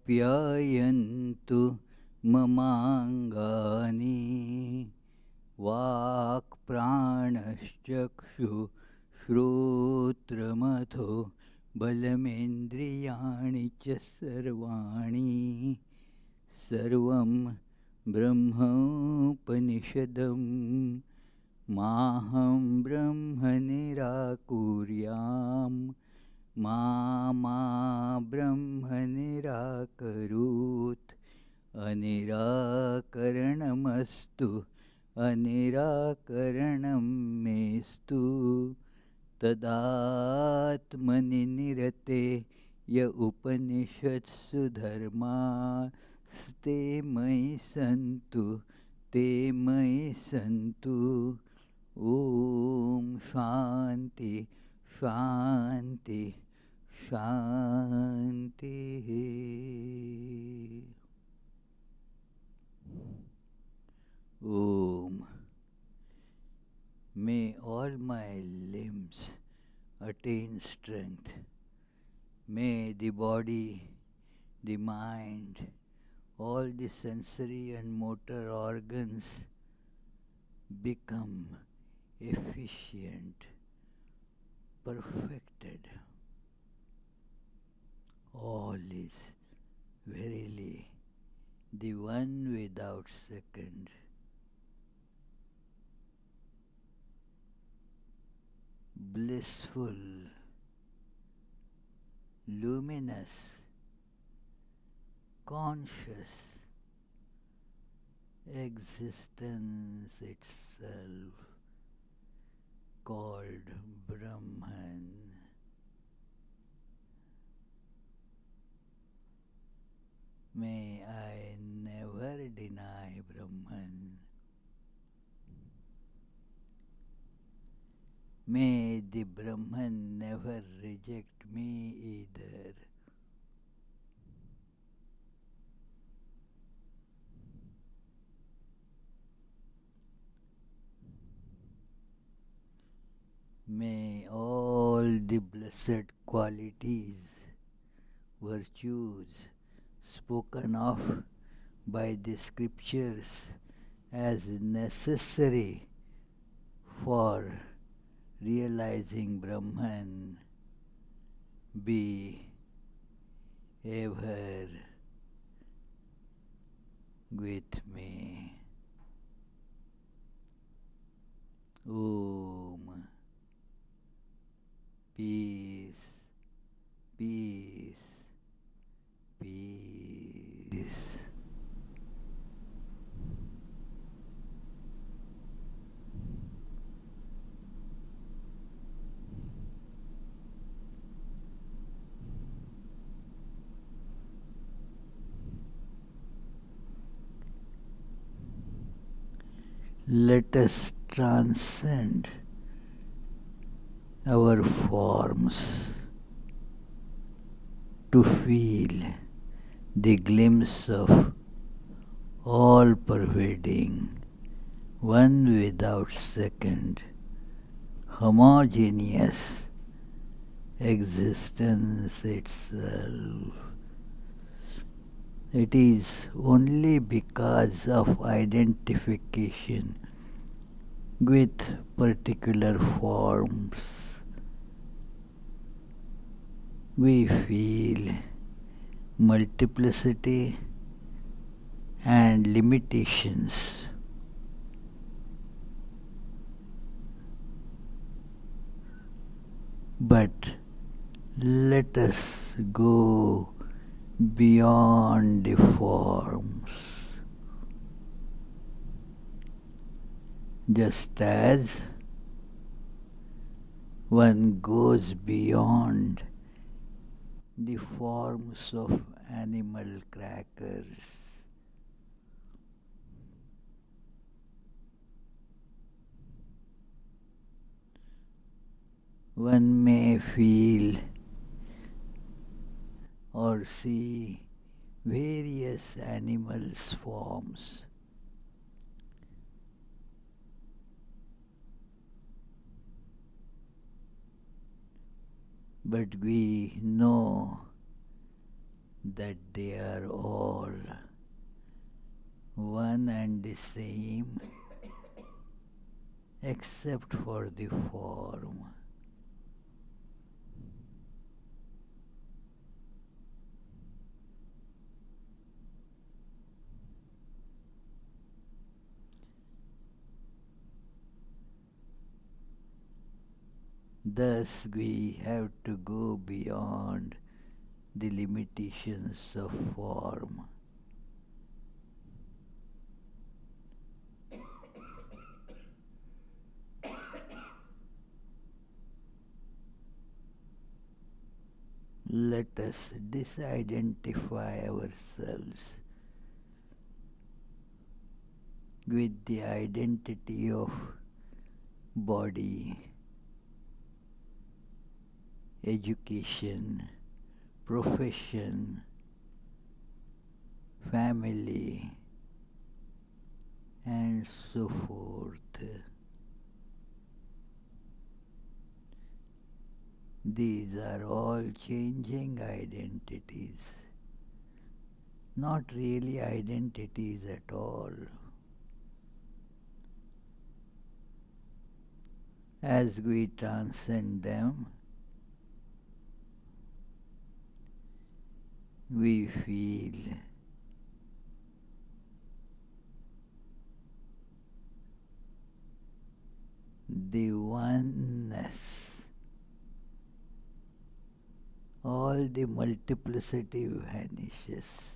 आप्यायन्तु ममाङ्गानि वाक्प्राणश्चक्षुः श्रोत्रमथो बलमेन्द्रियाणि च सर्वाणि सर्वं ब्रह्मोपनिषदं माहं ब्रह्म निराकुर्याम् मा ब्रह्म निराकरोत् अनिराकरणमस्तु अनिराकरणं मेस्तु तदात्मनि निरते य उपनिषत्सु धर्मास्ते मयि सन्तु ते मयि सन्तु ॐ शान्ति शान्ति शान्तिः। Om. May all my limbs attain strength. May the body, the mind, all the sensory and motor organs become efficient, perfected. All is verily the one without second. Blissful, luminous, conscious existence itself, called Brahman. May I never deny Brahman. May the Brahman never reject me either. May all the blessed qualities, virtues spoken of by the scriptures as necessary for realizing Brahman be ever with me. Om. Peace, peace, peace. Let us transcend our forms to feel the glimpse of all-pervading, one without second, homogeneous existence itself. It is only because of identification with particular forms we feel multiplicity and limitations. But let us go beyond the forms, just as one goes beyond the forms of animal crackers. One may feel or see various animals' forms. But we know that they are all one and the same except for the form. Thus we have to go beyond the limitations of form. Let us disidentify ourselves with the identity of body, education, profession, family, and so forth. These are all changing identities, not really identities at all. As we transcend them, we feel the oneness. All the multiplicity vanishes.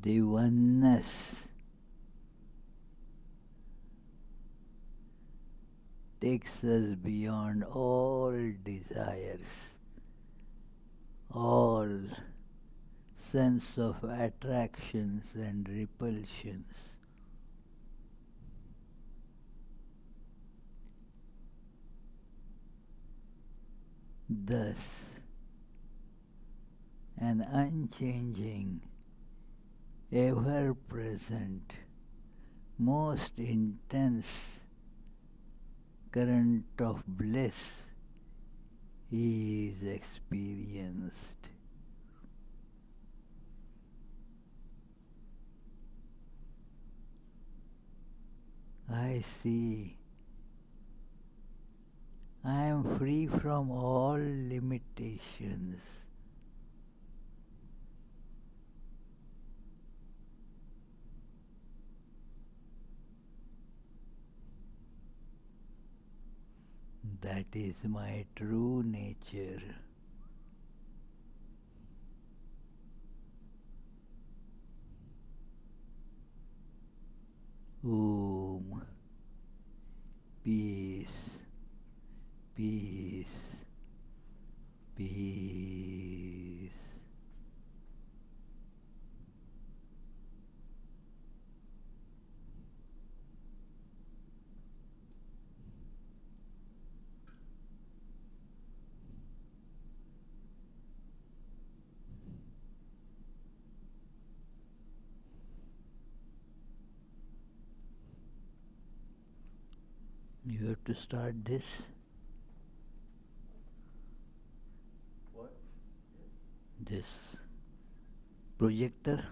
The oneness takes us beyond all desires, all sense of attractions and repulsions. Thus, an unchanging, ever-present, most intense current of bliss is experienced. I see. I am free from all limitations. That is my true nature. Om. Peace. Peace. Peace. You have to start this. What? This projector.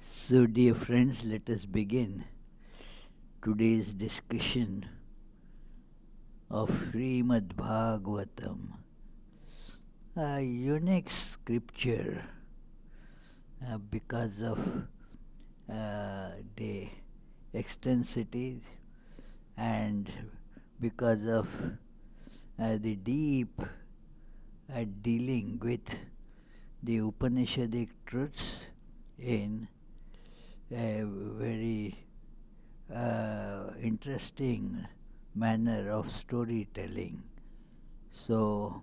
So, dear friends, let us begin today's discussion of Srimad Bhagavatam, a unique scripture because of the extensity and because of the deep dealing with the Upanishadic truths in a very interesting manner of storytelling. So,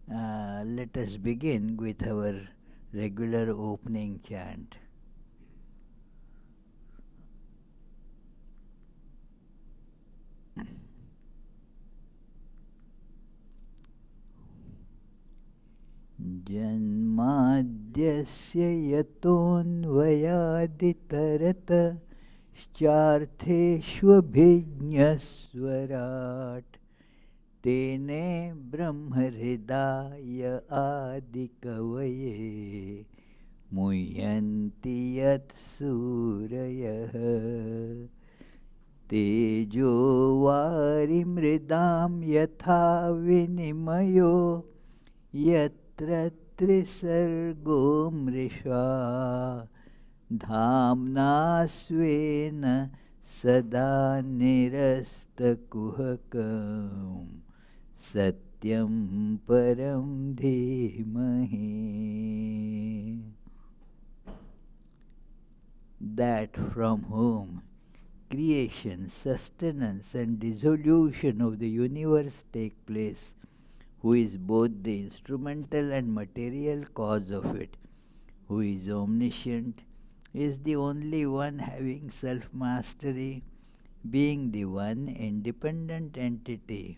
let us begin with our regular opening chant. जन्माद्यस्य यतोऽन्वयादितरतश्चार्थेष्वभिज्ञस्वराट् तेने ब्रह्महृदाय आदिकवये मुह्यन्ति यत्सूरयः तेजो वारिमृदां यथा विनिमयो यत्र त्रिसर्गो मृषा धाम्ना स्वेन सदा निरस्तकुहकं सत्यं परं धीमहि. That from whom creation, sustenance and dissolution of the universe take place, who is both the instrumental and material cause of it, who is omniscient, is the only one having self-mastery, being the one independent entity,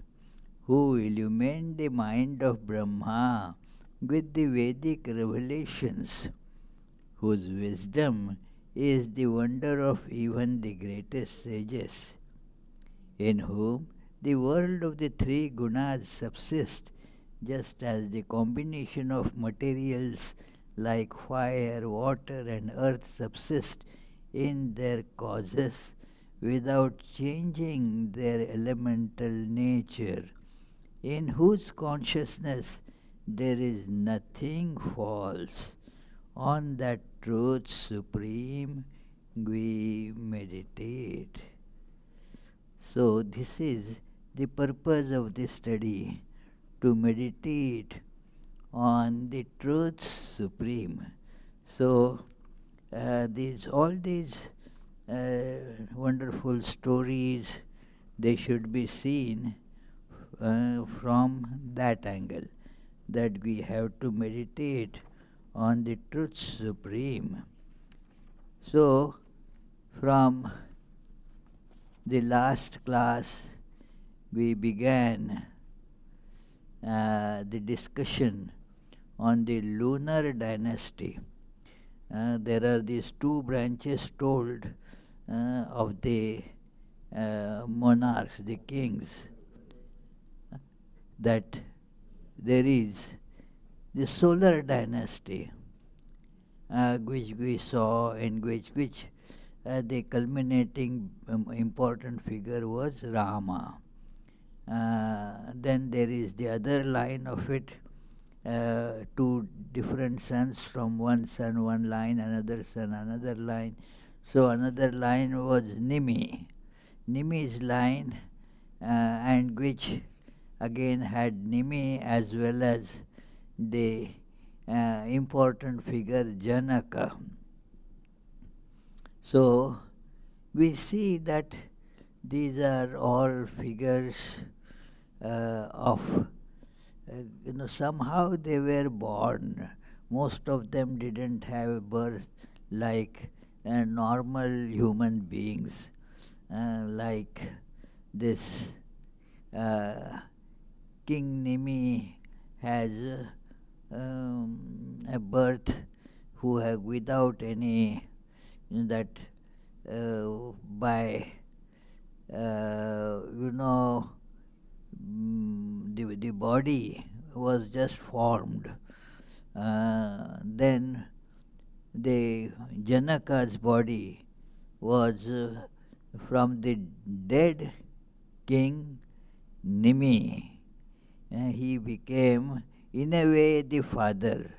who illumined the mind of Brahma with the Vedic revelations, whose wisdom is the wonder of even the greatest sages, in whom the world of the three gunas subsists just as the combination of materials like fire, water and earth subsist in their causes without changing their elemental nature, in whose consciousness there is nothing false. On that truth supreme we meditate. So this is the purpose of this study, to meditate on the truth supreme. So all these wonderful stories, they should be seen from that angle, that we have to meditate on the truth supreme. So from the last class we began the discussion on the lunar dynasty. There are these two branches told of the monarchs, the kings, that there is the solar dynasty, which we saw, in which the culminating important figure was Rama. Then there is the other line of it, two different sons, from one son one line, another son another line. So another line was Nimi's line, and which again had Nimi as well as the important figure Janaka. So we see that these are all figures of somehow they were born. Most of them didn't have birth like normal human beings, like this King Nimi has a birth who have without any that by the body was just formed. Then the Janaka's body was from the dead king Nimi. He became in a way the father.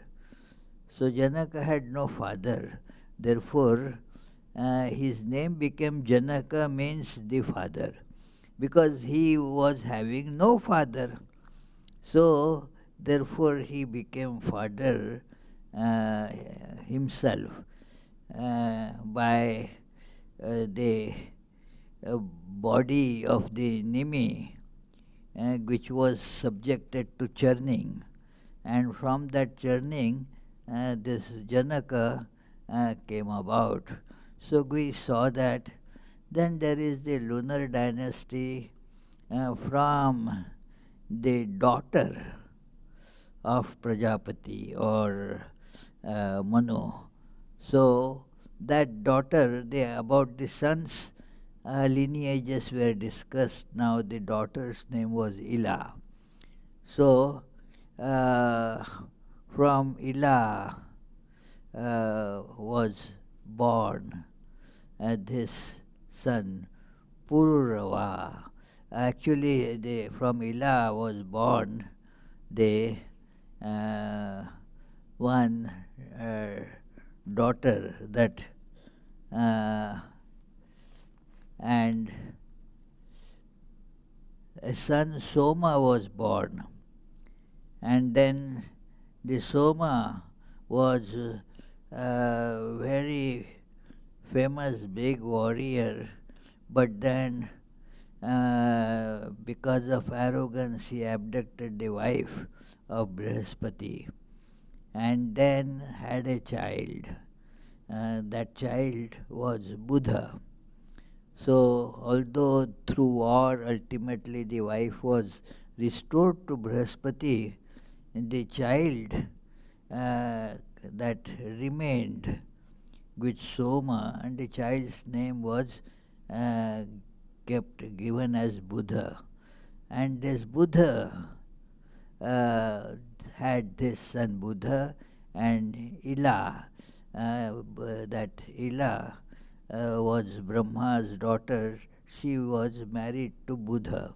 So Janaka had no father. Therefore, his name became Janaka, means the father, because he was having no father. So therefore he became father himself. by the body of the Nimi, which was subjected to churning. And from that churning, this Janaka came about. So we saw that. Then there is the lunar dynasty from the daughter of Prajapati or Manu. So that daughter, about the sons' lineages were discussed. Now the daughter's name was Ila. So from Ila was born this son Pururava. Actually, from Ila was born the one daughter that and a son Soma was born, and then the Soma was a very famous big warrior, but then because of arrogance he abducted the wife of Brihaspati and then had a child. That child was Buddha. So, although through war ultimately the wife was restored to Brihaspati, the child that remained with Soma, and the child's name was kept given as Buddha. And this Buddha had this son Buddha and Ila. That Ila was Brahma's daughter. She was married to Buddha.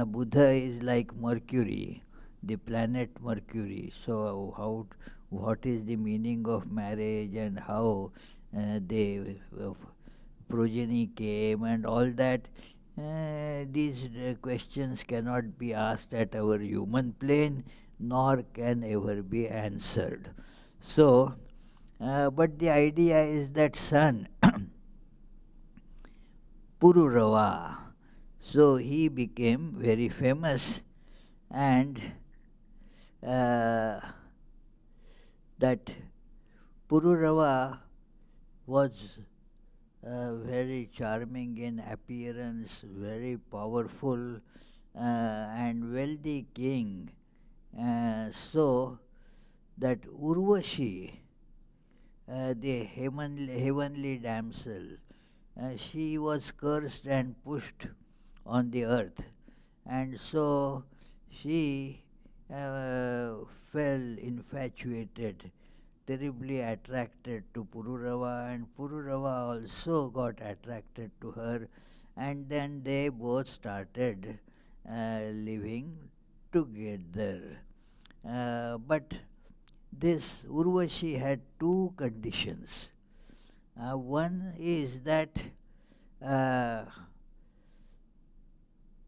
Buddha is like Mercury, the planet Mercury. So what is the meaning of marriage and how the progeny came and all that? These questions cannot be asked at our human plane, nor can ever be answered. So, but the idea is that son, Pururava, so he became very famous, and that Pururava was very charming in appearance, very powerful and wealthy king. So that Urvashi, the heavenly damsel, she was cursed and pushed on the earth, and so she fell infatuated, terribly attracted to Pururava, and Pururava also got attracted to her, and then they both started living together. But this Urvashi had two conditions. One is that uh,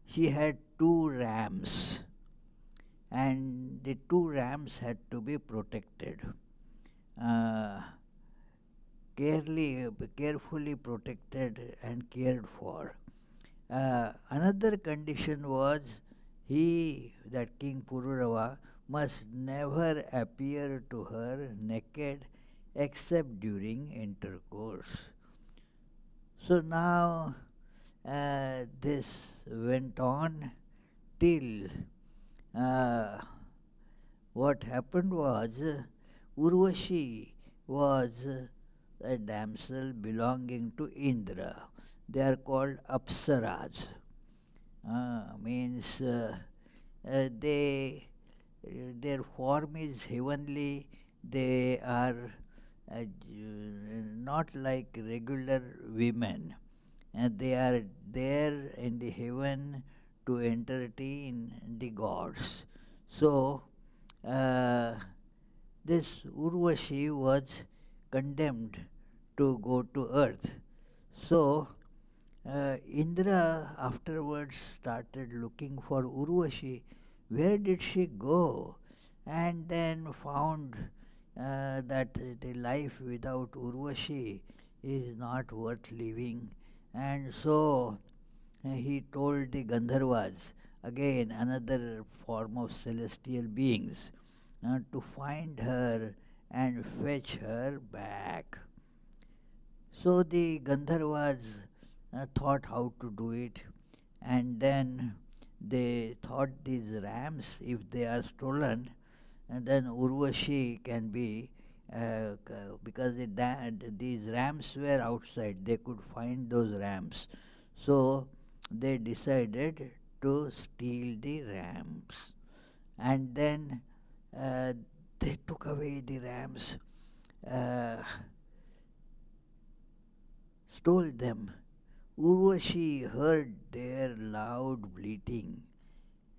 she had two rams, and the two rams had to be protected. Uh, carefully protected and cared for. Another condition was that King Pururava, must never appear to her naked except during intercourse. So now this went on till what happened was Urvashi was a damsel belonging to Indra. They are called Apsaras. Means their form is heavenly. They are not like regular women. They are there in the heaven to entertain the gods. So, this Urvashi was condemned to go to earth. So, Indra afterwards started looking for Urvashi. Where did she go? And then found that the life without Urvashi is not worth living. And so he told the Gandharvas, again another form of celestial beings, to find her and fetch her back. So the Gandharvas thought how to do it, and then they thought these rams, if they are stolen, and then Urvashi can be, because these rams were outside, they could find those rams. So they decided to steal the rams, and then uh, they took away the rams. Uh, Stole them. Urvashi heard their loud bleating,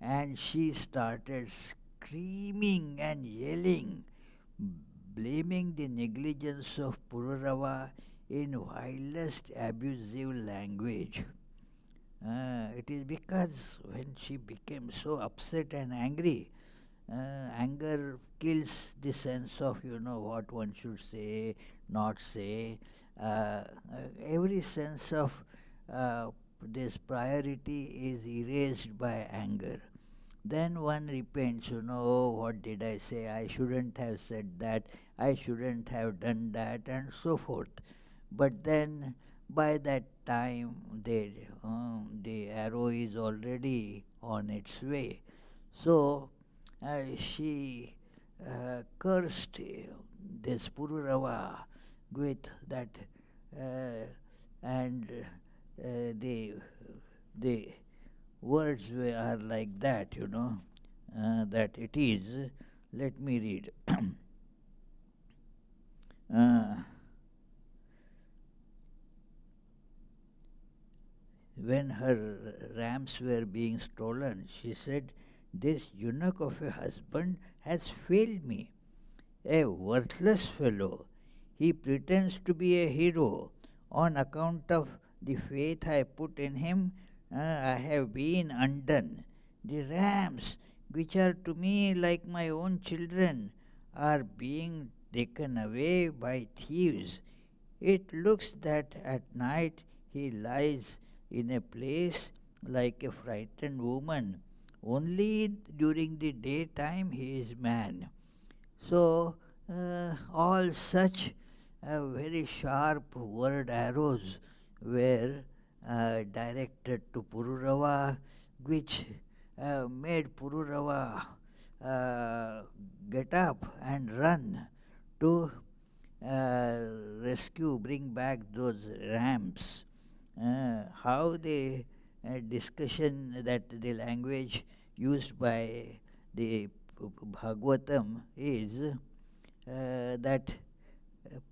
and she started screaming and yelling, blaming the negligence of Pururava in wildest abusive language. It is because when she became so upset and angry, anger kills the sense of what one should say, not say. Every sense of this priority is erased by anger. Then one repents, oh, what did I say? I shouldn't have said that, I shouldn't have done that, and so forth. But then by that time, the arrow is already on its way. So she cursed this Pururava with that, uh, and the words are like that, that it is. Let me read. uh, when her rams were being stolen, she said, "This eunuch of a husband has failed me. A worthless fellow. He pretends to be a hero. On account of the faith I put in him, I have been undone. The rams, which are to me like my own children, are being taken away by thieves. It looks that at night he lies in a place like a frightened woman. Only during the daytime he is man." So, all such very sharp word arrows were directed to Pururava, which made Pururava uh, get up and run to rescue, bring back those rams. How the discussion, that the language used by the Bhagavatam is that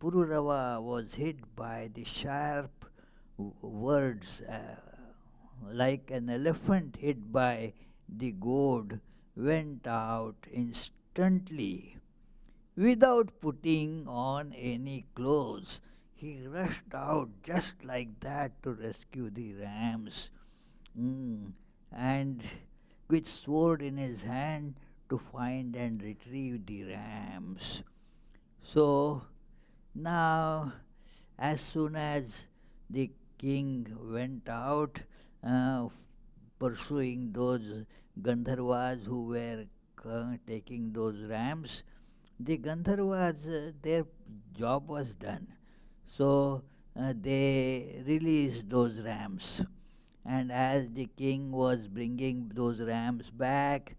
Pururava was hit by the sharp words, like an elephant hit by the goad, went out instantly without putting on any clothes. He rushed out just like that to rescue the rams, and with sword in his hand to find and retrieve the rams. So now, as soon as the king went out, pursuing those Gandharvas who were taking those rams, the Gandharvas, their job was done. So they released those rams. And as the king was bringing those rams back,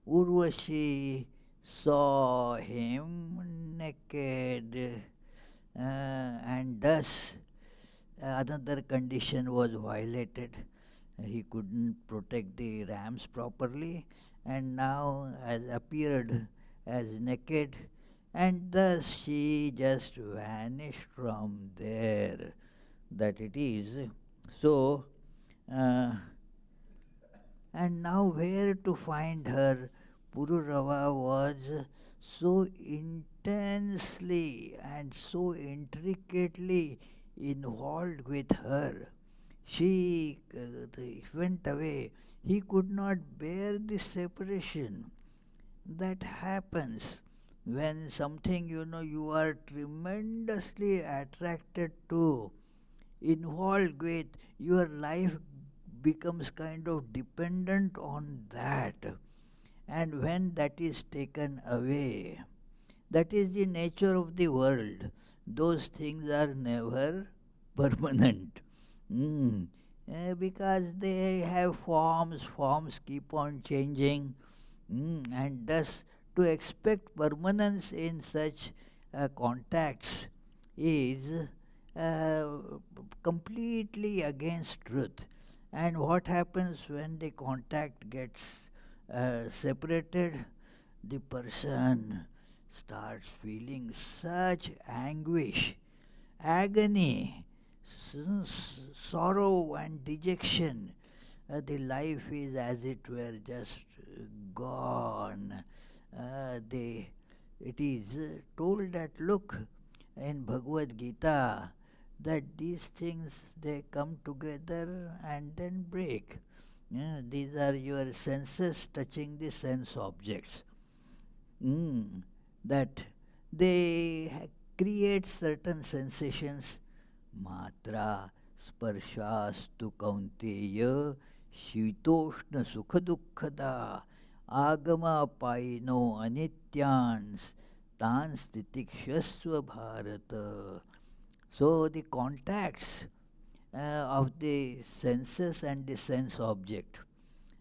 Urvashi saw him naked, and thus another condition was violated. He couldn't protect the rams properly, and now has appeared as naked, and thus she just vanished from there. That it is. So, uh, and now where to find her? Pururava was so intensely and so intricately involved with her. She went away. He could not bear the separation that happens. when something you are tremendously attracted to, involved with, your life becomes kind of dependent on that. And when that is taken away, that is the nature of the world. Those things are never permanent. Mm. Because they have forms keep on changing. And thus, to expect permanence in such contacts is uh, completely against truth. And what happens when the contact gets separated? The person starts feeling such anguish, agony, sorrow, and dejection. The life is as it were just gone. It is told that, look, in Bhagavad Gita, that these things they come together and then break. These are your senses touching the sense objects. That they create certain sensations. Matra sparshastu kaunteya shitoshna sukha dukkhada agama paino anityans tans titikshasva bharata. So the contacts of the senses and the sense object.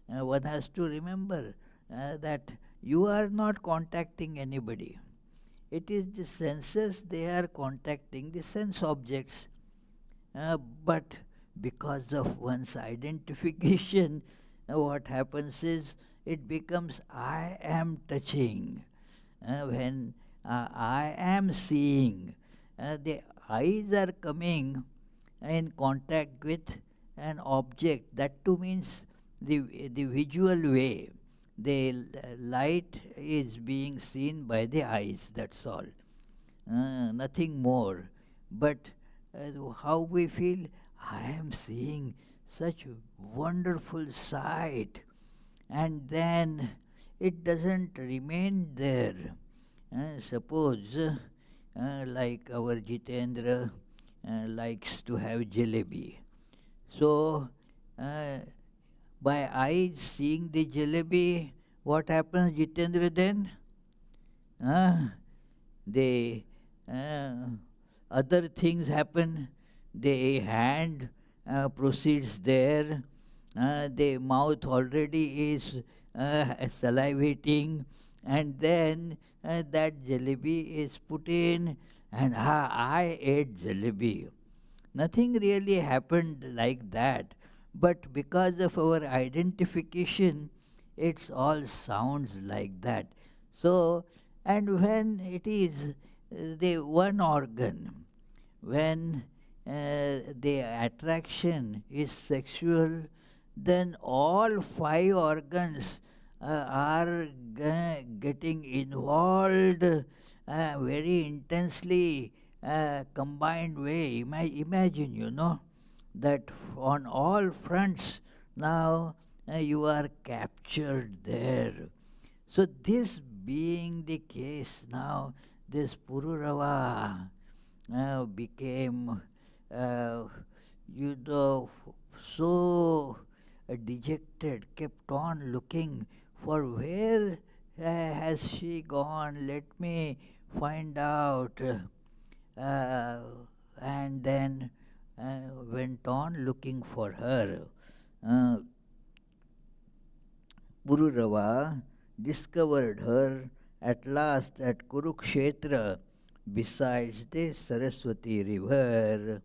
One has to remember that you are not contacting anybody. It is the senses, they are contacting the sense objects. But because of one's identification, what happens is it becomes I am touching. When I am seeing, the eyes are coming in contact with an object. That too means the visual way. The light is being seen by the eyes, that's all. Nothing more. But how we feel, I am seeing such wonderful sight, and then it doesn't remain there. Suppose, like our Jitendra likes to have jalebi. So, by eyes seeing the jalebi, what happens, Jitendra, then? The other things happen. The hand proceeds there. The mouth already is salivating, and then that jalebi is put in, and I ate jalebi. Nothing really happened like that, but because of our identification, it all sounds like that. So, and when it is the one organ, when the attraction is sexual, then all five organs are getting involved very intensely, combined way. Imagine, that on all fronts now you are captured there. So, this being the case now, this Pururava became, uh, so dejected, kept on looking for where has she gone, let me find out. And then went on looking for her. Uh, Pururava discovered her at last at Kurukshetra besides the Saraswati river.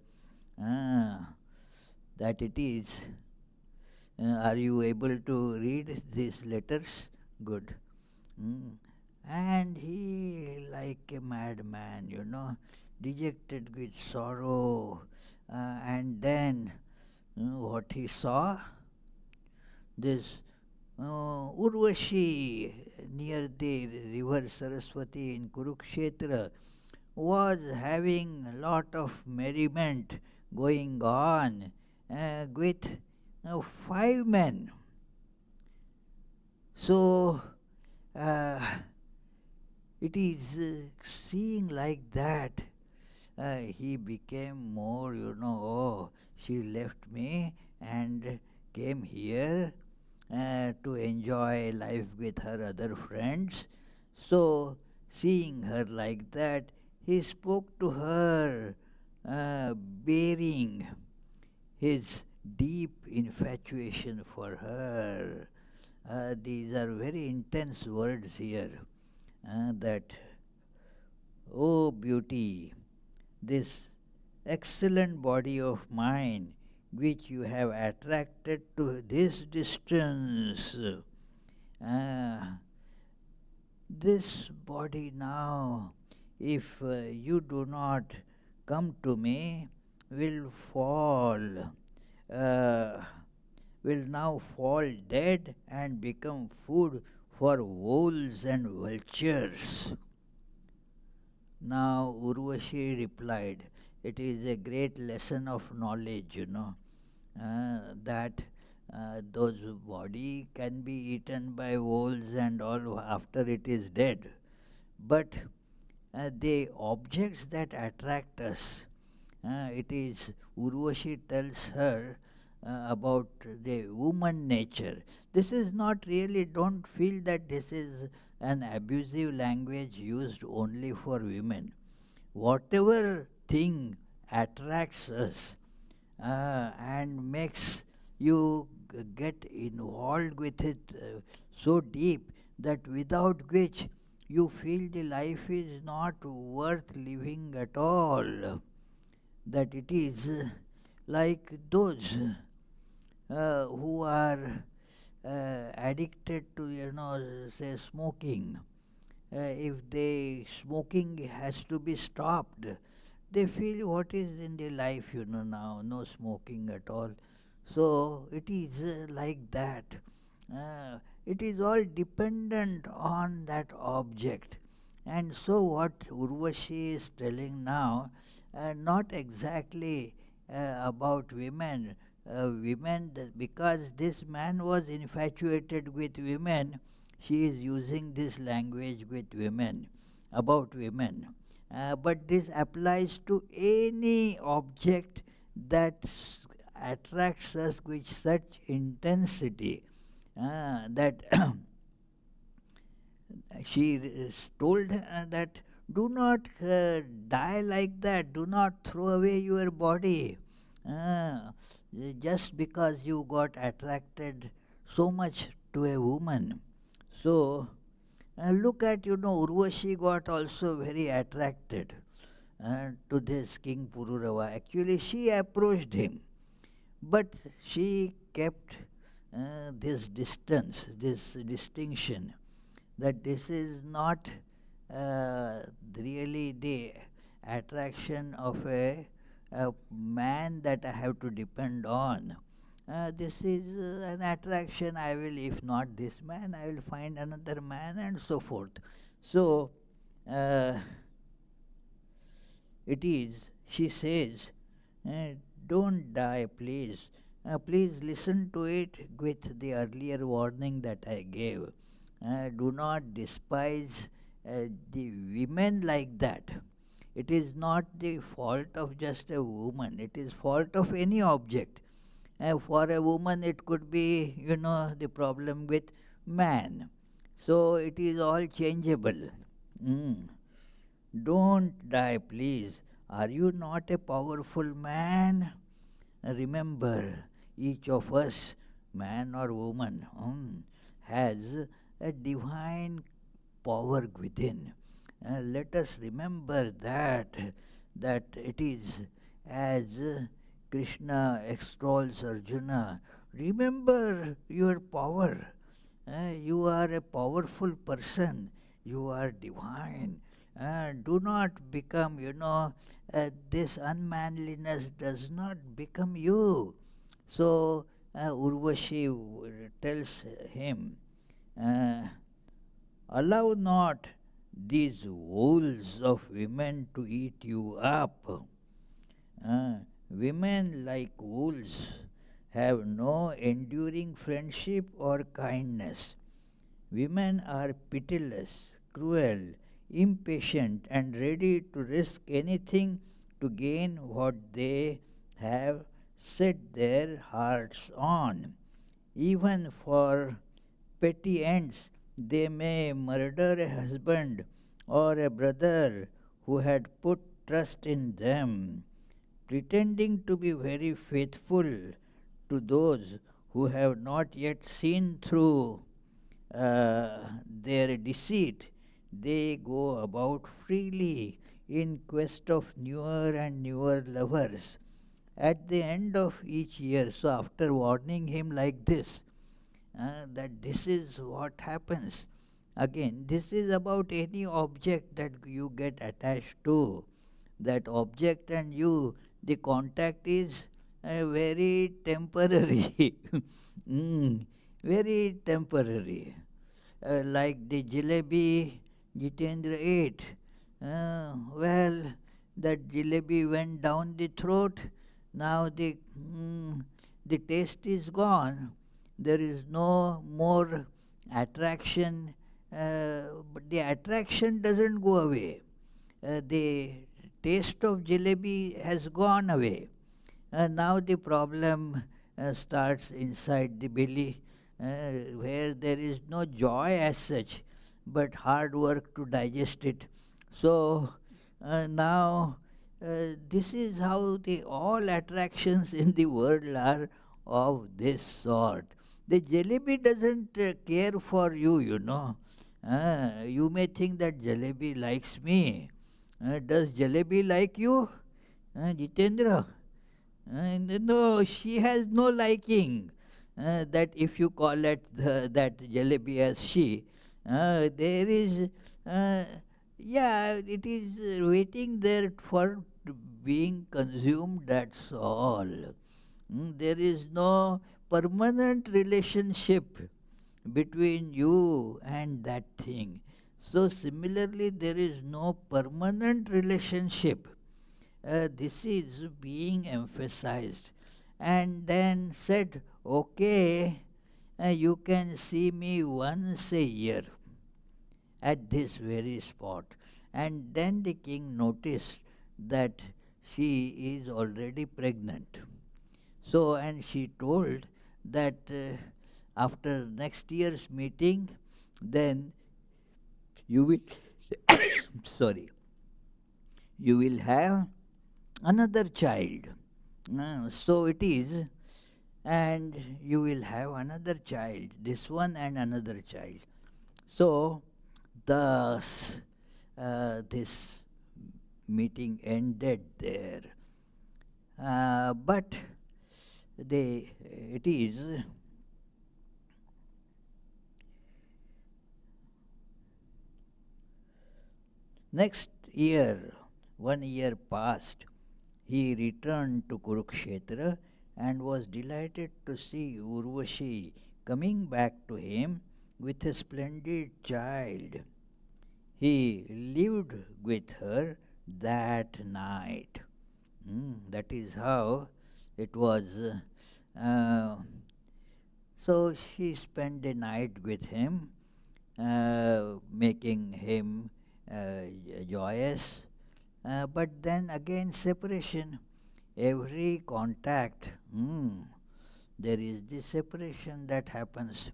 Ah, that it is. Are you able to read these letters? Good. And he, like a madman, dejected with sorrow, and then what he saw? This Urvashi near the river Saraswati in Kurukshetra was having a lot of merriment going on with five men. So, It is seeing like that. He became more, oh, she left me and came here to enjoy life with her other friends. So, seeing her like that, he spoke to her, bearing his deep infatuation for her. These are very intense words here. That, oh beauty, this excellent body of mine which you have attracted to this distance, this body now, if you do not come to me, will fall, uh, will now fall dead and become food for wolves and vultures. Now Urvashi replied, it is a great lesson of knowledge, that those body can be eaten by wolves and all after it is dead. But the objects that attract us, it is Urvashi tells her about the woman nature. This is not really, don't feel that this is an abusive language used only for women. Whatever thing attracts us and makes you get involved with it so deep that without which you feel the life is not worth living at all, that it is like those who are addicted to, say, smoking. If they smoking has to be stopped, they feel what is in their life, now, no smoking at all. So it is like that. It is all dependent on that object. And so what Urvashi is telling now, not exactly about women. Because this man was infatuated with women, she is using this language with women, about women. But this applies to any object that attracts us with such intensity that she told that do not die like that, do not throw away your body. Uh, just because you got attracted so much to a woman. So, look at, Urvashi got also very attracted to this King Pururava. Actually, she approached him, but she kept this distance, this distinction, that this is not really the attraction of a man that I have to depend on. This is an attraction. I will, if not this man, I will find another man, and so forth. So, uh, it is, she says, don't die, please. Please listen to it with the earlier warning that I gave. Do not despise the women like that. It is not the fault of just a woman, it is fault of any object. For a woman, it could be, the problem with man. So it is all changeable. Mm. Don't die, please. Are you not a powerful man? Remember, each of us, man or woman, has a divine power within. Let us remember that it is as Krishna extols Arjuna. Remember your power. You are a powerful person. You are divine. Do not become, this unmanliness does not become you. So Urvashi tells him, uh, allow not these wolves of women to eat you up. Women, like wolves, have no enduring friendship or kindness. Women are pitiless, cruel, impatient and ready to risk anything to gain what they have set their hearts on. Even for petty ends, they may murder a husband or a brother who had put trust in them, pretending to be very faithful to those who have not yet seen through their deceit. They go about freely in quest of newer and newer lovers. At the end of each year, so after warning him like this, that this is what happens. Again, this is about any object that you get attached to. That object and you, the contact is very temporary. Mm, very temporary. Like the jalebi Jitendra ate. Well, that jalebi went down the throat. Now the taste is gone. There is no more attraction, but the attraction doesn't go away. The taste of jalebi has gone away. Now the problem starts inside the belly, where there is no joy as such, but hard work to digest it. So now this is how the all attractions in the world are of this sort. The jalebi doesn't care for you, you know. You may think that jalebi likes me. Does jalebi like you, Jitendra? No, she has no liking. That if you call it that jalebi as she, there is, yeah, it is waiting there for being consumed, that's all. There is no permanent relationship between you and that thing. So, similarly, there is no permanent relationship. This is being emphasized. And then said, okay, you can see me once a year at this very spot. And then the king noticed that she is already pregnant. So, and she told that after next year's meeting, then you will, sorry, you will have another child. So it is, and you will have another child, this one and another child. So, thus, this meeting ended there. But it is next year, 1 year passed. He returned to Kurukshetra and was delighted to see Urvashi coming back to him with a splendid child. He lived with her that night. That is how it was. Uh, so she spent the night with him, making him joyous. But then again, separation. Every contact, there is this separation that happens,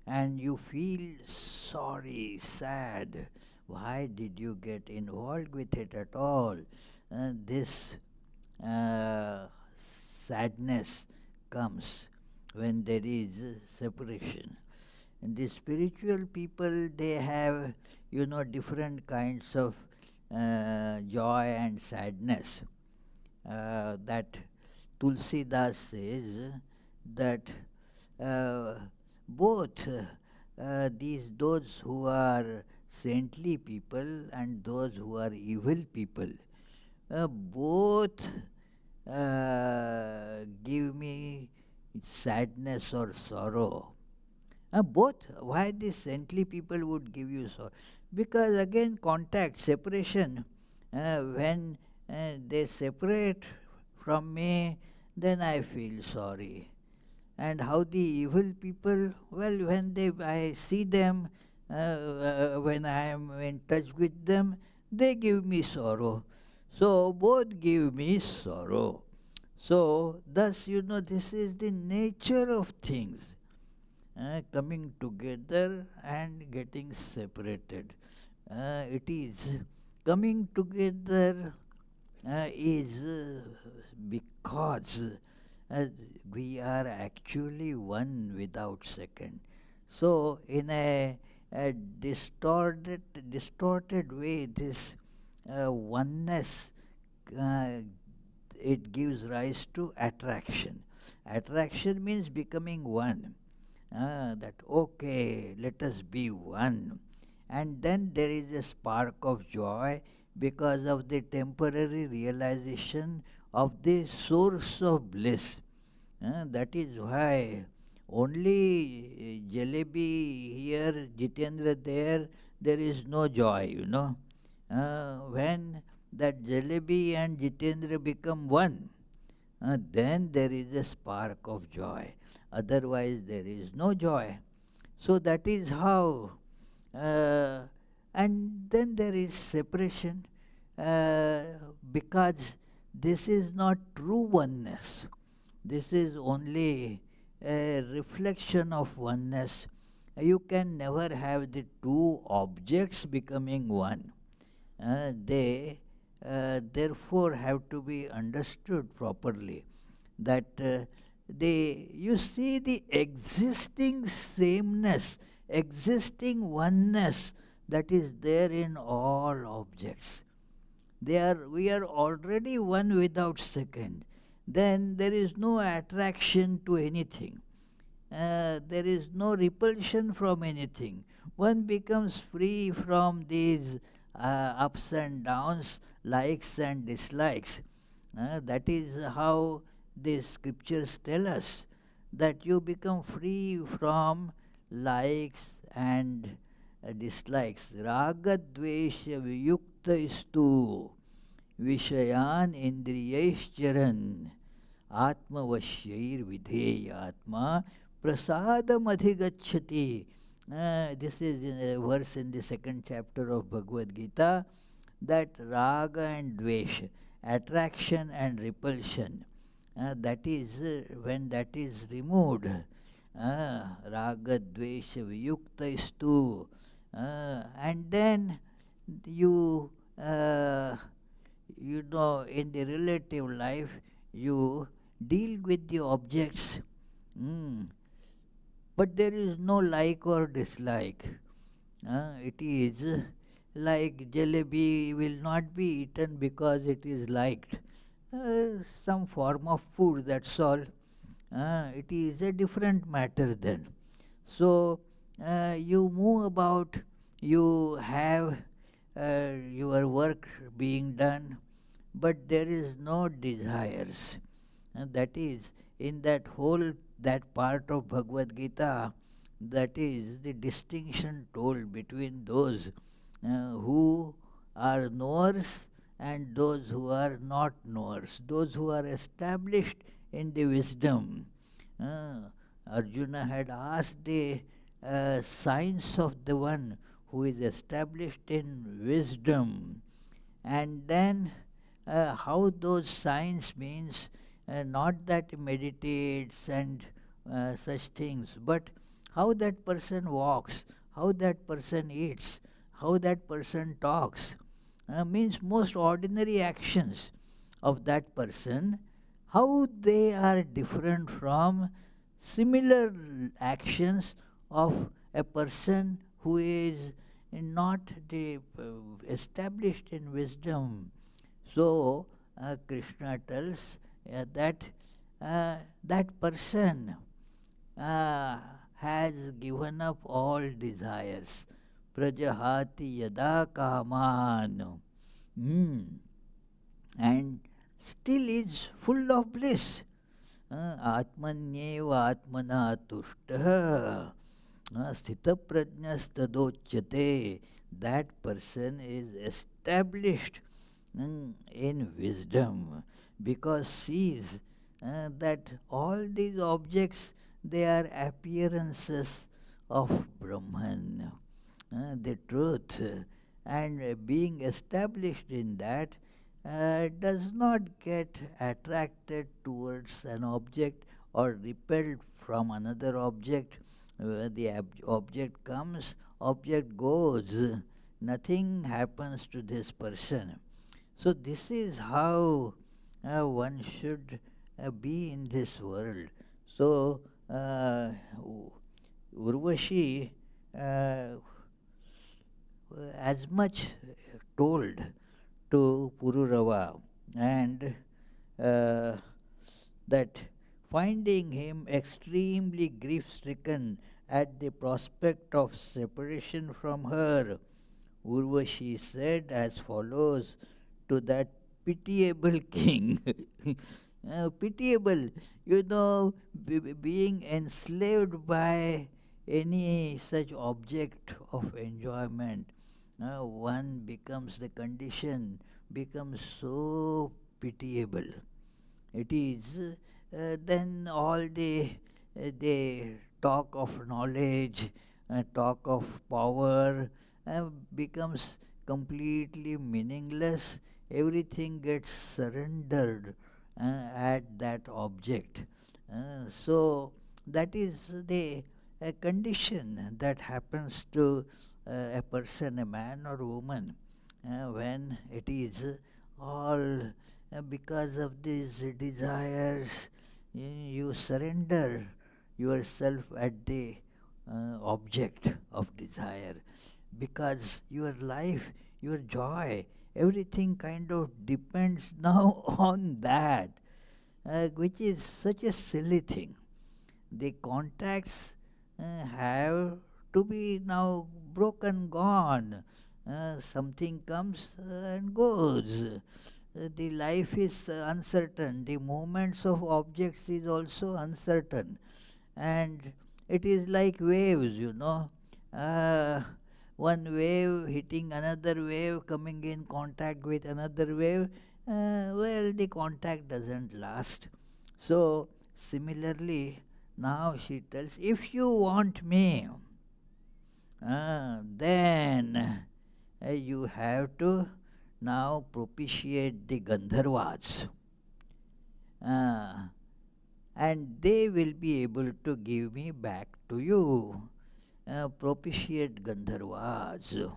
and you feel sorry, sad. Why did you get involved with it at all? This uh, sadness comes when there is separation. And the spiritual people, they have, different kinds of joy and sadness. That Tulsidas says that both those who are saintly people and those who are evil people, both give me sadness or sorrow. Both. Why the saintly people would give you sorrow? Because again, contact, separation. When they separate from me, then I feel sorry. And how the evil people, well, when I see them, When I am in touch with them, they give me sorrow. So both give me sorrow. So, thus, this is the nature of things, coming together and getting separated. It is coming together is because uh, we are actually one without second. So, in a distorted way, this oneness, uh, it gives rise to attraction. Attraction means becoming one. That okay, let us be one. And then there is a spark of joy because of the temporary realization of the source of bliss. That is why only jalebi here, Jitendra there is no joy. When that jalebi and Jitendra become one, then there is a spark of joy. Otherwise, there is no joy. So that is how. Uh, and then there is separation uh, because this is not true oneness. This is only a reflection of oneness. You can never have the two objects becoming one. They therefore have to be understood properly. That you see the existing sameness, existing oneness that is there in all objects. We are already one without second. Then there is no attraction to anything. There is no repulsion from anything. One becomes free from these ups and downs, likes and dislikes. That is how the scriptures tell us that you become free from likes and dislikes. Raga dvesha viyukta istu विषयान इंद्रियैश्चरन् आत्मवश्यैर्विधेयात्मा prasadamअधिगच्छति. This is a verse in the second chapter of Bhagavad Gita, that raga and dvesh, attraction and repulsion, that is when that is removed, raga dvesha viyukta istu, and then you in the relative life, you deal with the objects, but there is no like or dislike. It is like jalebi will not be eaten because it is liked. Some form of food, that's all. It is a different matter then. So you move about, you have your work being done, but there is no desires. And that is in that part of Bhagavad Gita, that is the distinction told between those who are knowers and those who are not knowers, those who are established in the wisdom. Uh, Arjuna had asked the signs of the one who is established in wisdom, and then how those signs means not that he meditates and such things, but how that person walks, how that person eats, how that person talks, means most ordinary actions of that person, how they are different from similar actions of a person who is not established in wisdom. So Krishna tells that that person has given up all desires. Prajahati yada kaman. And still is full of bliss. Atmanyeva atmana tushtaha. Sthitaprajnastadochyate. That person is established in wisdom, because sees that all these objects, they are appearances of Brahman. the truth, and being established in that, does not get attracted towards an object or repelled from another object. The object comes, object goes, nothing happens to this person. So, this is how one should be in this world. So, Urvashi as much told to Pururava, and uh, that finding him extremely grief stricken at the prospect of separation from her, Urvashi said as follows to that pitiable king. Pitiable, being enslaved by any such object of enjoyment, one becomes the condition, becomes so pitiable. It is then all the talk of knowledge, talk of power becomes completely meaningless. Everything gets surrendered at that object. So that is the condition that happens to a person, a man or woman, when it is all because of these desires. You surrender yourself at the object of desire, because your life, your joy, everything kind of depends now on that, which is such a silly thing. The contacts have to be now broken, gone. Something comes and goes. The life is uncertain. The movements of objects is also uncertain, and it is like waves. One wave hitting another wave, coming in contact with another wave. Well, the contact doesn't last. So, similarly, now she tells, if you want me, then you have to now propitiate the Gandharvas. Uh, and they will be able to give me back to you. Propitiate Gandharvas.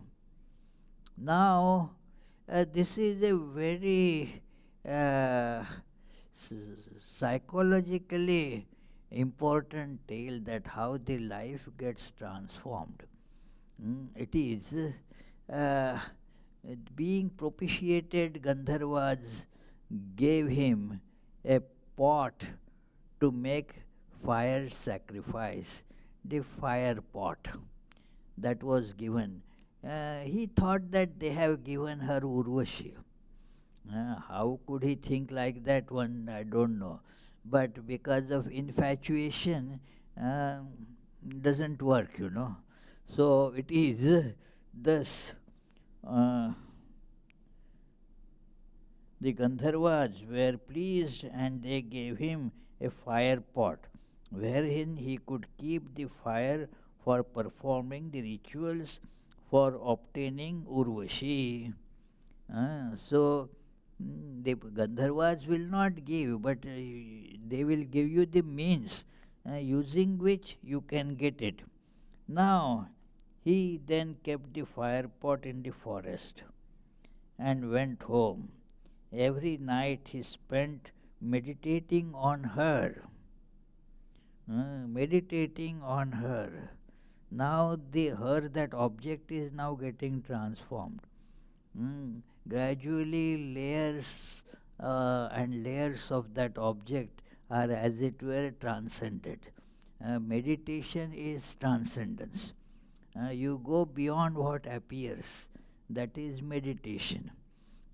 Now, this is a very psychologically important tale, that how the life gets transformed. It is uh, being propitiated. Gandharvas gave him a pot to make fire sacrifice, the fire pot that was given. He thought that they have given her Urvashi. How could he think like that? One, I don't know. But because of infatuation, doesn't work. So it is thus. Uh, the Gandharvas were pleased, and they gave him a fire pot wherein he could keep the fire for performing the rituals for obtaining Urvashi. So the Gandharvas will not give, but they will give you the means using which you can get it. Now, he then kept the fire pot in the forest and went home. Every night he spent meditating on her. Meditating on her. Now that object is now getting transformed. Gradually layers and layers of that object are, as it were, transcended. Meditation is transcendence. You go beyond what appears. That is meditation.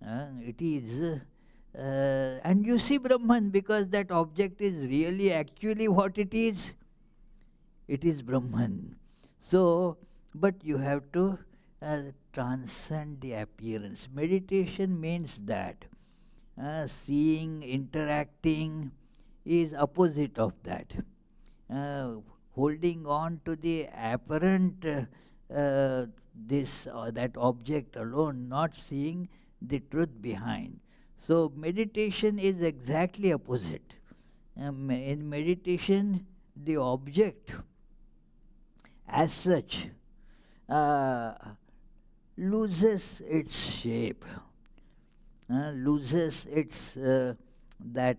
It is, and you see Brahman, because that object is really actually what it is. It is Brahman. So, but you have to transcend the appearance. Meditation means that. Seeing, interacting is opposite of that. Uh, Holding on to the apparent this or that object alone, not seeing the truth behind. So meditation is exactly opposite. In meditation, the object as such uh, loses its shape, loses its that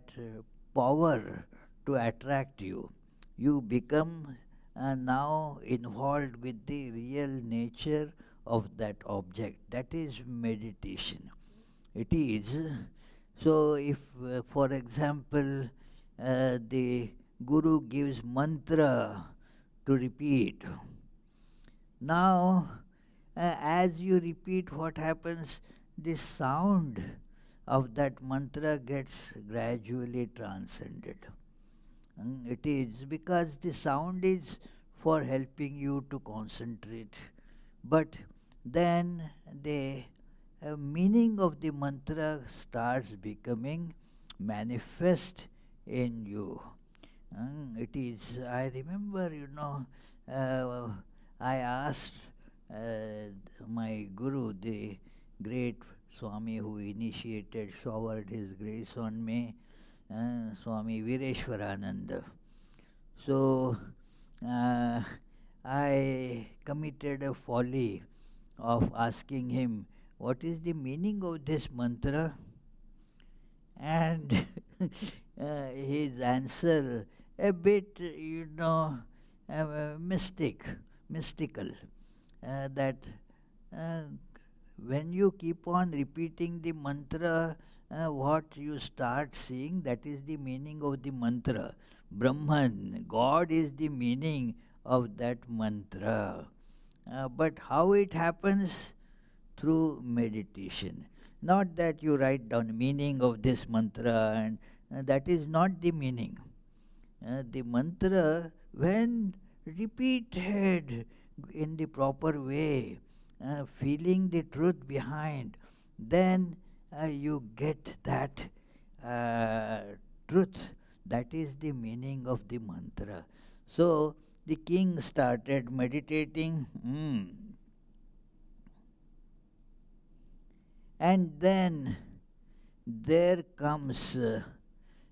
power to attract you. You become now involved with the real nature of that object. That is meditation. It is. So, if, for example, the Guru gives mantra to repeat, now, as you repeat, what happens? The sound of that mantra gets gradually transcended. It is because the sound is for helping you to concentrate, but then the meaning of the mantra starts becoming manifest in you. It is, I remember, I asked my Guru, the great Swami who initiated, showered his grace on me, Swami Vireshwarananda. So uh, I committed a folly of asking him, what is the meaning of this mantra? And his answer a bit, mystical, that uh, when you keep on repeating the mantra, what you start seeing, that is the meaning of the mantra. Brahman, God is the meaning of that mantra. But how it happens? Through meditation. Not that you write down meaning of this mantra, and that is not the meaning. The mantra, when repeated in the proper way, feeling the truth behind, then you get that truth. That is the meaning of the mantra. So the king started meditating. And then there comes,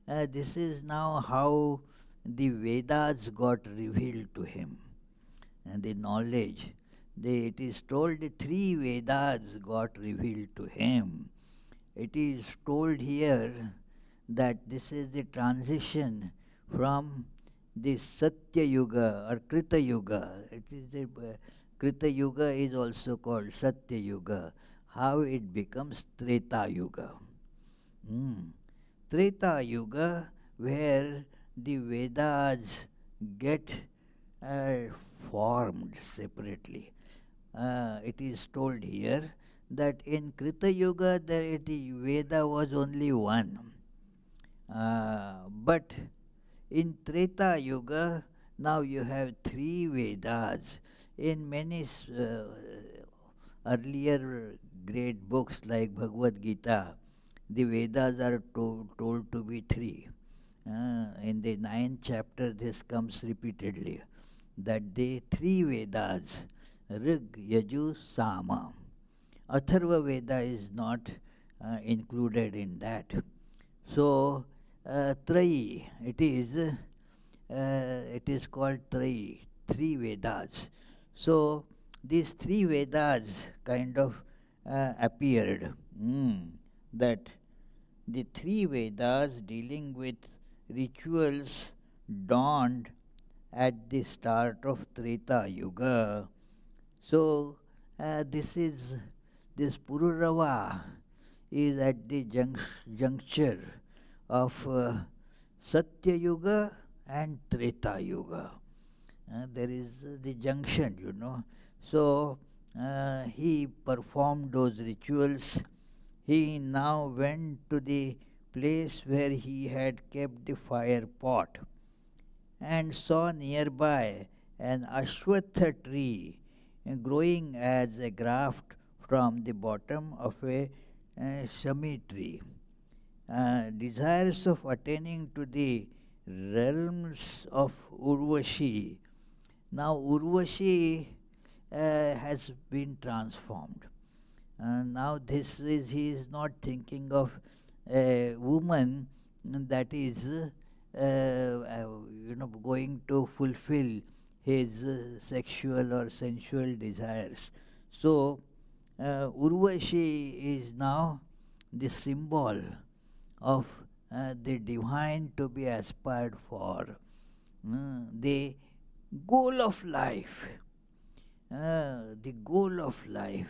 this is now how the Vedas got revealed to him. And the knowledge, it is told the three Vedas got revealed to him. It is told here that this is the transition from the Satya Yuga or Krita Yuga. It is the Krita Yuga is also called Satya Yuga. How it becomes Treta Yuga. Treta Yuga, where the Vedas get uh, formed separately. It is told here that in Krita Yuga the Veda was only one. But in Treta Yuga, now you have three Vedas. In many earlier great books like Bhagavad Gita, the Vedas are told to be three. In the ninth chapter, this comes repeatedly that the three Vedas, Rig, Yaju, Sama. Atharva Veda is not included in that. So, Trai, it is called Trai, three Vedas. So, these three Vedas kind of appeared. That the three Vedas dealing with rituals dawned at the start of Treta Yuga. So, this Pururava is at the juncture of Satya Yuga and Treta Yuga. There is the junction. So he performed those rituals. He now went to the place where he had kept the fire pot and saw nearby an ashwatha tree growing as a graft from the bottom of a shami tree. Desires of attaining to the realms of Urvashi. Now, Urvashi has been transformed. Now this is, he is not thinking of a woman that is going to fulfill his sexual or sensual desires. So Urvashi is now the symbol of the divine to be aspired for, the goal of life, the goal of life,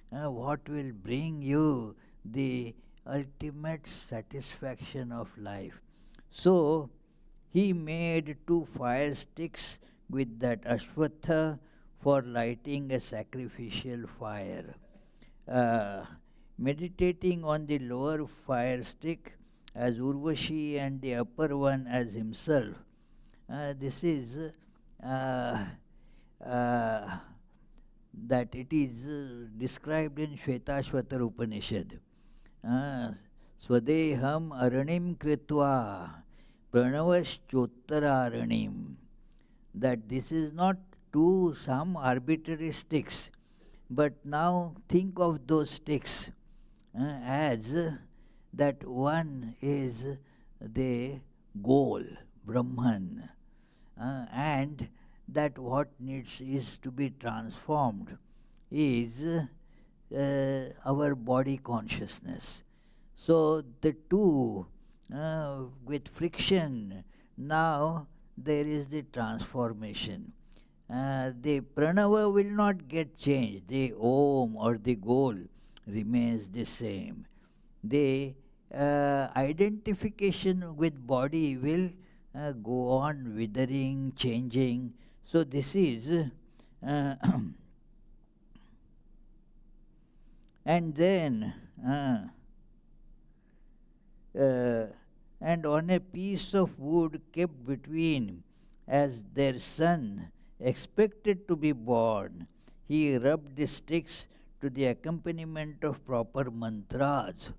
what will bring you the ultimate satisfaction of life. So he made two fire sticks with that ashwatha for lighting a sacrificial fire. Uh, Meditating on the lower fire stick as Urvashi and the upper one as himself. This is uh, uh, that it is described in Shvetashvatar Upanishad. Uh, Swadeham aranim kritva pranavashchottaranim. That this is not some arbitrary sticks, but now think of those sticks as that one is the goal, Brahman, and that what needs is to be transformed is our body consciousness. So the two, with friction, now there is the transformation. The pranava will not get changed, the om or the goal remains the same. The identification with body will go on withering, changing. So this is and then uh, and on a piece of wood kept between as their son expected to be born, he rubbed the sticks to the accompaniment of proper mantras.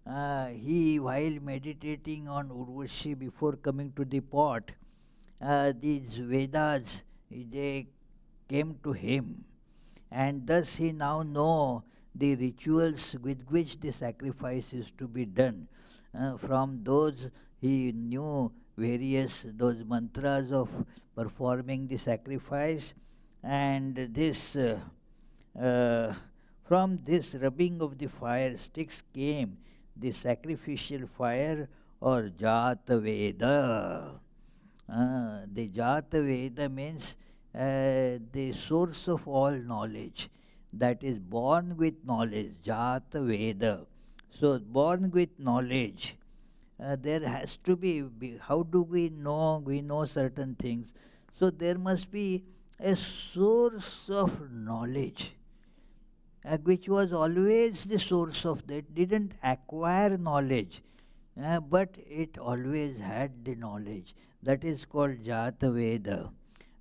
While meditating on Urvashi before coming to the pot, these Vedas, they came to him, and thus he now know the rituals with which the sacrifice is to be done. From those he knew various those mantras of performing the sacrifice, and this uh, from this rubbing of the fire sticks came the sacrificial fire or Jata Veda. The Jata Veda means the source of all knowledge, that is born with knowledge, Jata Veda. So, born with knowledge, there has to be, how do we know? We know certain things. So, there must be a source of knowledge which was always the source of that, didn't acquire knowledge, but it always had the knowledge. That is called Jata Veda.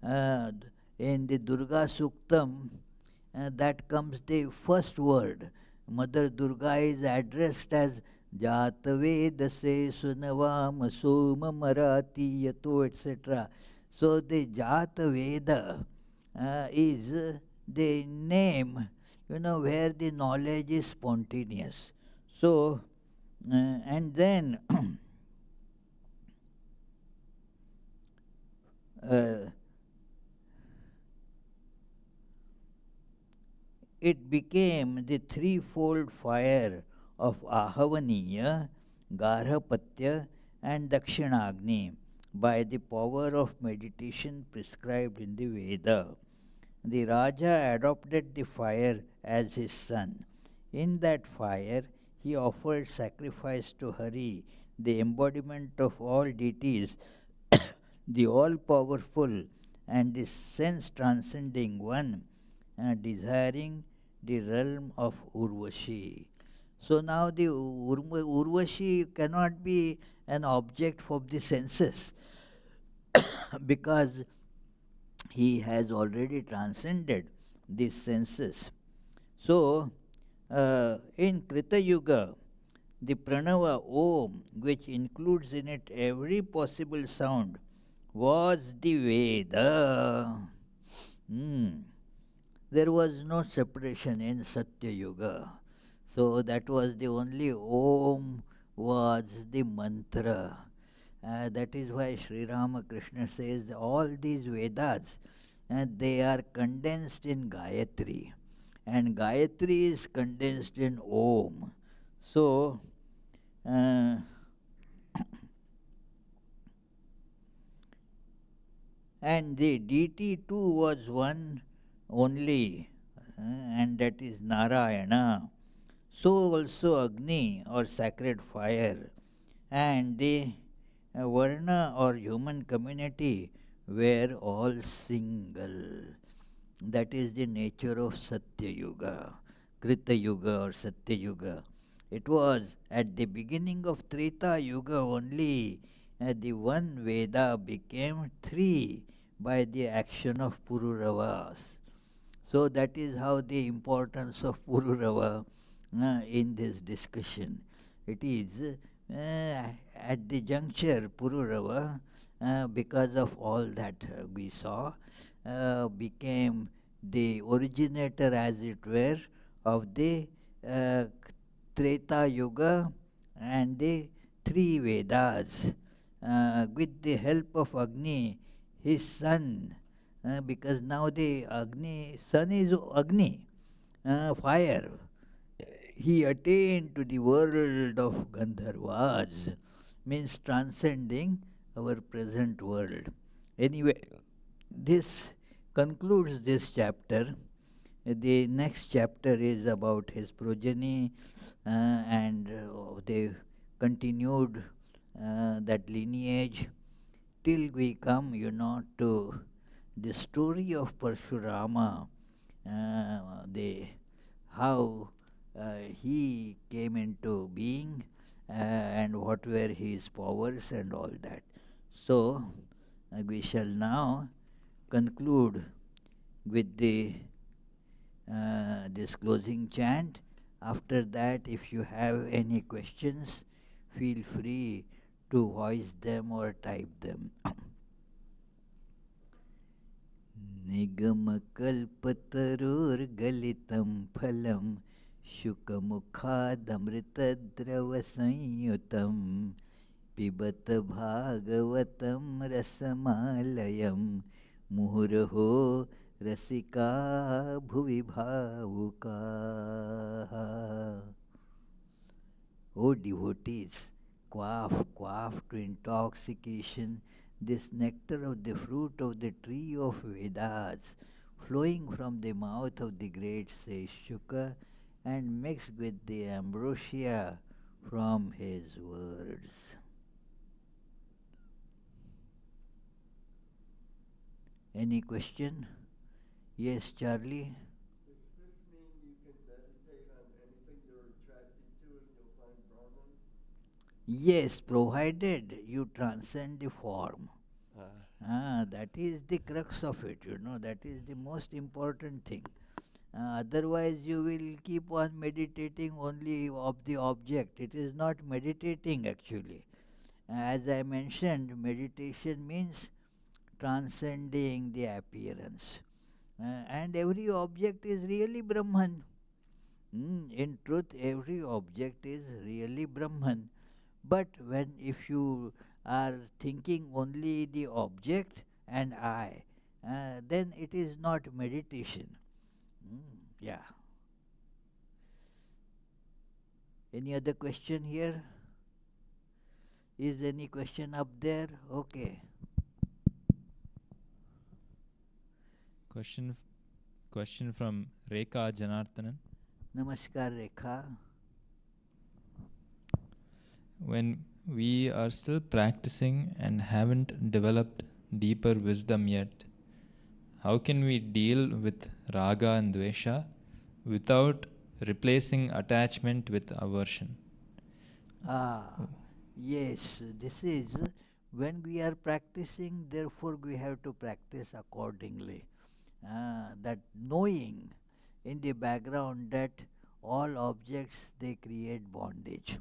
Uh, in the Durga Suktam, that comes the first word. Mother Durga is addressed as Jata Veda se Sunavam Soma Marati Yato, etc. So the Jata Veda is the name, where the knowledge is spontaneous. So, and then uh, it became the threefold fire of Ahavaniya, Garhapatya, and Dakshinagni by the power of meditation prescribed in the Veda. The Raja adopted the fire as his son. In that fire, he offered sacrifice to Hari, the embodiment of all deities, the all powerful and the sense transcending one, desiring the realm of Urvashi. So now the Urvashi cannot be an object for the senses because he has already transcended these senses. So, in Krita Yuga, the Pranava Om, which includes in it every possible sound, was the Veda. Hmm. There was no separation in Satya Yuga. So that was the only Om was the mantra. That is why Sri Ramakrishna says that all these Vedas they are condensed in Gayatri, and Gayatri is condensed in Om. So uh, and the deity too was one only, and that is Narayana. So also Agni or sacred fire, and the Varna or human community were all single. That is the nature of Satya Yuga, Krita Yuga or Satya Yuga. It was at the beginning of Treta Yuga only the one Veda became three by the action of Pururavas. So that is how the importance of Pururava in this discussion. It is at the juncture Pururava, because of all that we saw, became the originator, as it were, of the uh, Treta Yuga and the three Vedas. With the help of Agni, his son, because now the Agni, sun is Agni, fire. He attained to the world of Gandharvas, means transcending our present world. Anyway, this concludes this chapter. The next chapter is about his progeny, and they continued that lineage till we come, to the story of Parshurama, how he came into being, and what were his powers and all that. So, we shall now conclude with this closing chant. After that, if you have any questions, feel free to voice them or type them. निगमकल्पतरुर्गलितं फलं शुकमुखादमृतद्रवसंयुतं पिबत भागवतं रसमालयं मुहुर्हो रसिका भुवि भावुकाः. O devotees, quaff, quaff to intoxication this nectar of the fruit of the tree of Vedas, flowing from the mouth of the great sage Shuka and mixed with the ambrosia from his words. Any question? Yes, Charlie? Does this mean you can meditate on anything you're attracted to and you'll find Brahman? Yes, provided you transcend the form. That is the crux of it, that is the most important thing. Otherwise, you will keep on meditating only of the object. It is not meditating actually. As I mentioned, meditation means transcending the appearance. And every object is really Brahman. In truth, every object is really Brahman. But when if you are thinking only the object and I, then it is not meditation. Yeah. Any other question here? Is any question up there? Okay. Question from Rekha Janardhanan. Namaskar, Rekha. When we are still practicing and haven't developed deeper wisdom yet, how can we deal with raga and dvesha without replacing attachment with aversion? Yes, this is when we are practicing, therefore we have to practice accordingly. That knowing in the background that all objects they create bondage.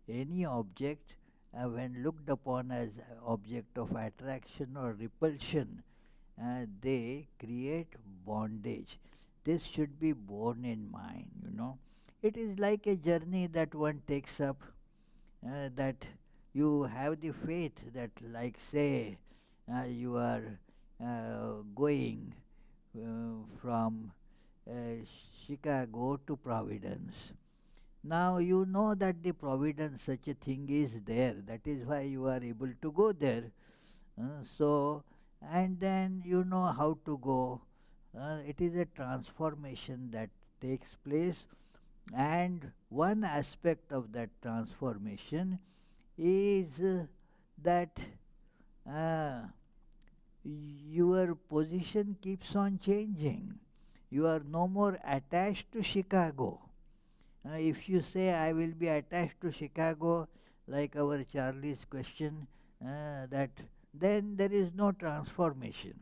Any object, when looked upon as object of attraction or repulsion, they create bondage. This should be borne in mind. It is like a journey that one takes up, that you have the faith that, like, say, you are going from uh, Chicago to Providence. Now you know that the Providence, such a thing is there. That is why you are able to go there. So, and then you know how to go. It is a transformation that takes place, and one aspect of that transformation is that uh, your position keeps on changing. You are no more attached to Chicago. If you say, I will be attached to Chicago, like our Charlie's question, that then there is no transformation.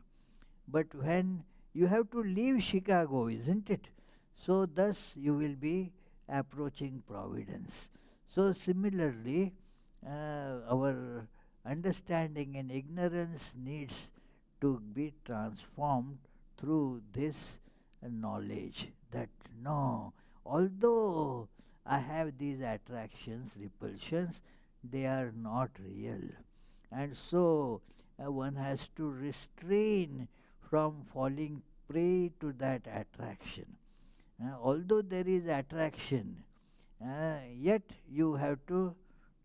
But when you have to leave Chicago, isn't it? So, thus you will be approaching Providence. So, similarly, our understanding and ignorance needs to be transformed through this knowledge that no, although I have these attractions, repulsions, they are not real. And so one has to restrain from falling prey to that attraction. Although there is attraction, yet you have to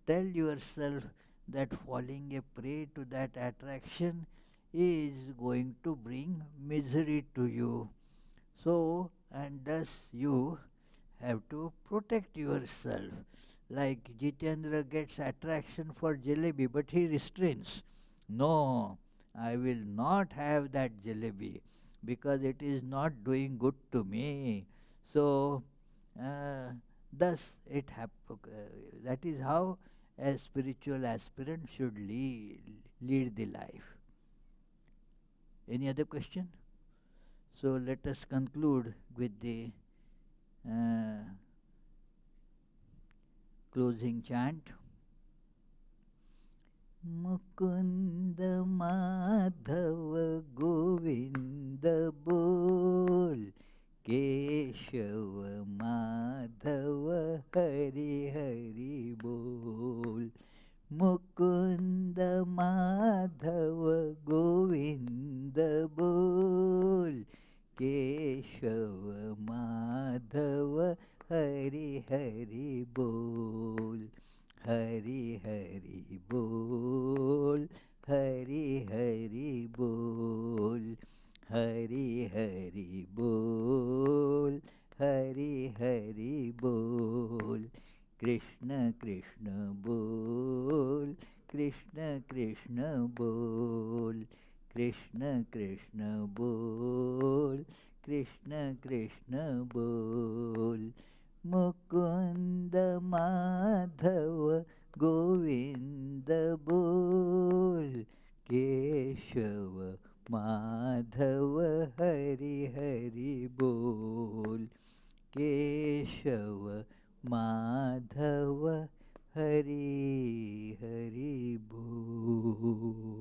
tell yourself that falling a prey to that attraction is going to bring misery to you. So, and thus you have to protect yourself. Like Jitendra gets attraction for jalebi, but he restrains. No, I will not have that jalebi because it is not doing good to me. So, uh, thus that is how a spiritual aspirant should lead the life. Any other question? So let us conclude with the uh, closing chant. Mukund Madhav Govind बोल, केशव माधव हरि हरि बोल. मुकुंद माधव गोविंद बोल, केशव माधव हरि हरि बोल. हरि हरि बोल, हरि हरि बोल, हरि हरि बोल, हरि हरि बोल. कृष्ण कृष्ण बोल, कृष्ण कृष्ण बोल, कृष्ण कृष्ण बोल, कृष्ण कृष्ण बोल. मुकुंद माधव गोविंद बोल, केशव माधव हरि हरि बोल. केशव माधव हरि हरि बोल.